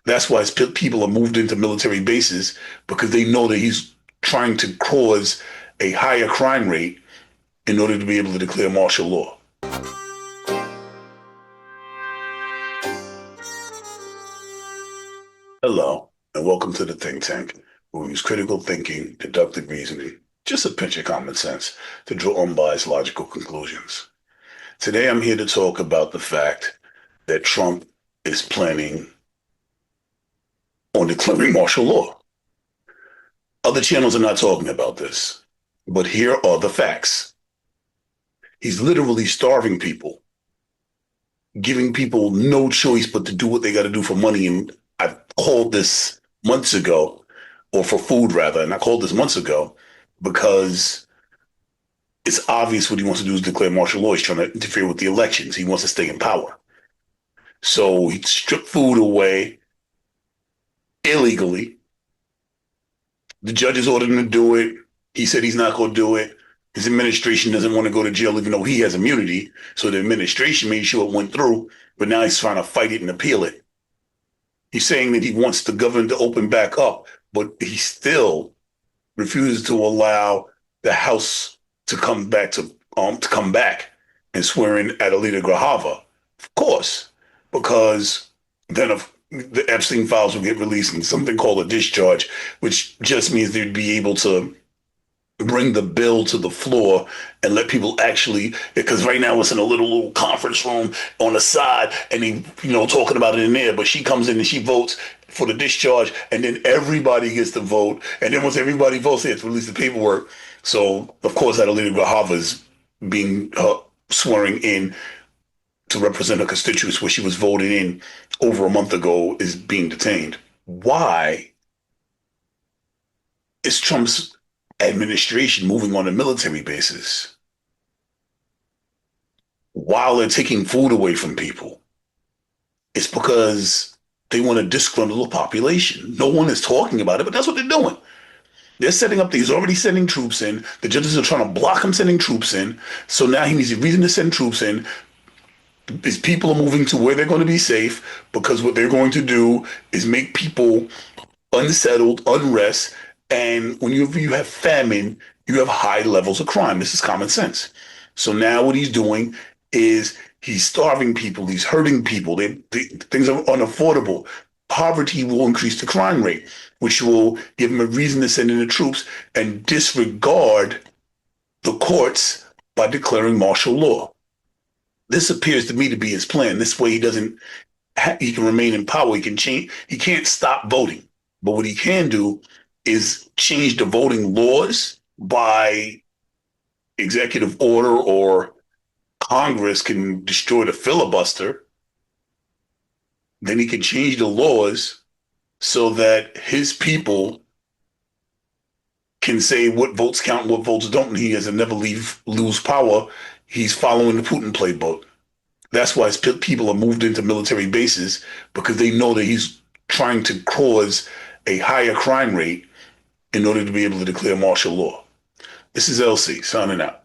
That's why people are moved into military bases because they know that he's trying to cause a higher crime rate in order to be able to declare martial law. Hello, and welcome to the Think Tank, where we use critical thinking, deductive reasoning, just a pinch of common sense to draw unbiased logical conclusions. Today, I'm here to talk about the fact that Trump is planning on declaring martial law. Other channels are not talking about this, but here are the facts. He's literally starving people, giving people no choice but to do what they got to do for money. And I've called this months ago, or for food rather, and I called this months ago because it's obvious what he wants to do is declare martial law. He's trying to interfere with the elections. He wants to stay in power. So he stripped food away illegally. The judges ordered him to do it. He said he's not going to do it. His administration doesn't want to go to jail, even though he has immunity. So the administration made sure it went through, but now he's trying to fight it and appeal it. He's saying that he wants the government to open back up, but he still refuses to allow the House to come back and swear in Adelita Grahava. Of course, because then if the Epstein files will get released in something called a discharge, which just means they'd be able to bring the bill to the floor and let people actually, because right now it's in a little conference room on the side and they, talking about it in there, but she comes in and she votes for the discharge and then everybody gets to vote. And then once everybody votes, they have to release the paperwork. So of course, Adelita Grahava is being swearing in to represent her constituents where she was voted in over a month ago is being detained. Why is Trump's administration moving on a military basis while they're taking food away from people? It's because they want to disgruntle the population. No one is talking about it, but that's what they're doing. They're setting up, he's already sending troops in. The judges are trying to block him sending troops in. So now he needs a reason to send troops in. His people are moving to where they're going to be safe because what they're going to do is make people unsettled, unrest. And when you have famine, you have high levels of crime. This is common sense. So now what he's doing is he's starving people. He's hurting people. Things are unaffordable. Poverty will increase the crime rate, which will give him a reason to send in the troops and disregard the courts by declaring martial law. This appears to me to be his plan. This way he can remain in power. He can change. He can't stop voting. But what he can do is change the voting laws by executive order, or Congress can destroy the filibuster. Then he can change the laws so that his people can say what votes count and what votes don't. And he has to never lose power. He's following the Putin playbook. That's why people are moved into military bases because they know that he's trying to cause a higher crime rate in order to be able to declare martial law. This is LC, signing out.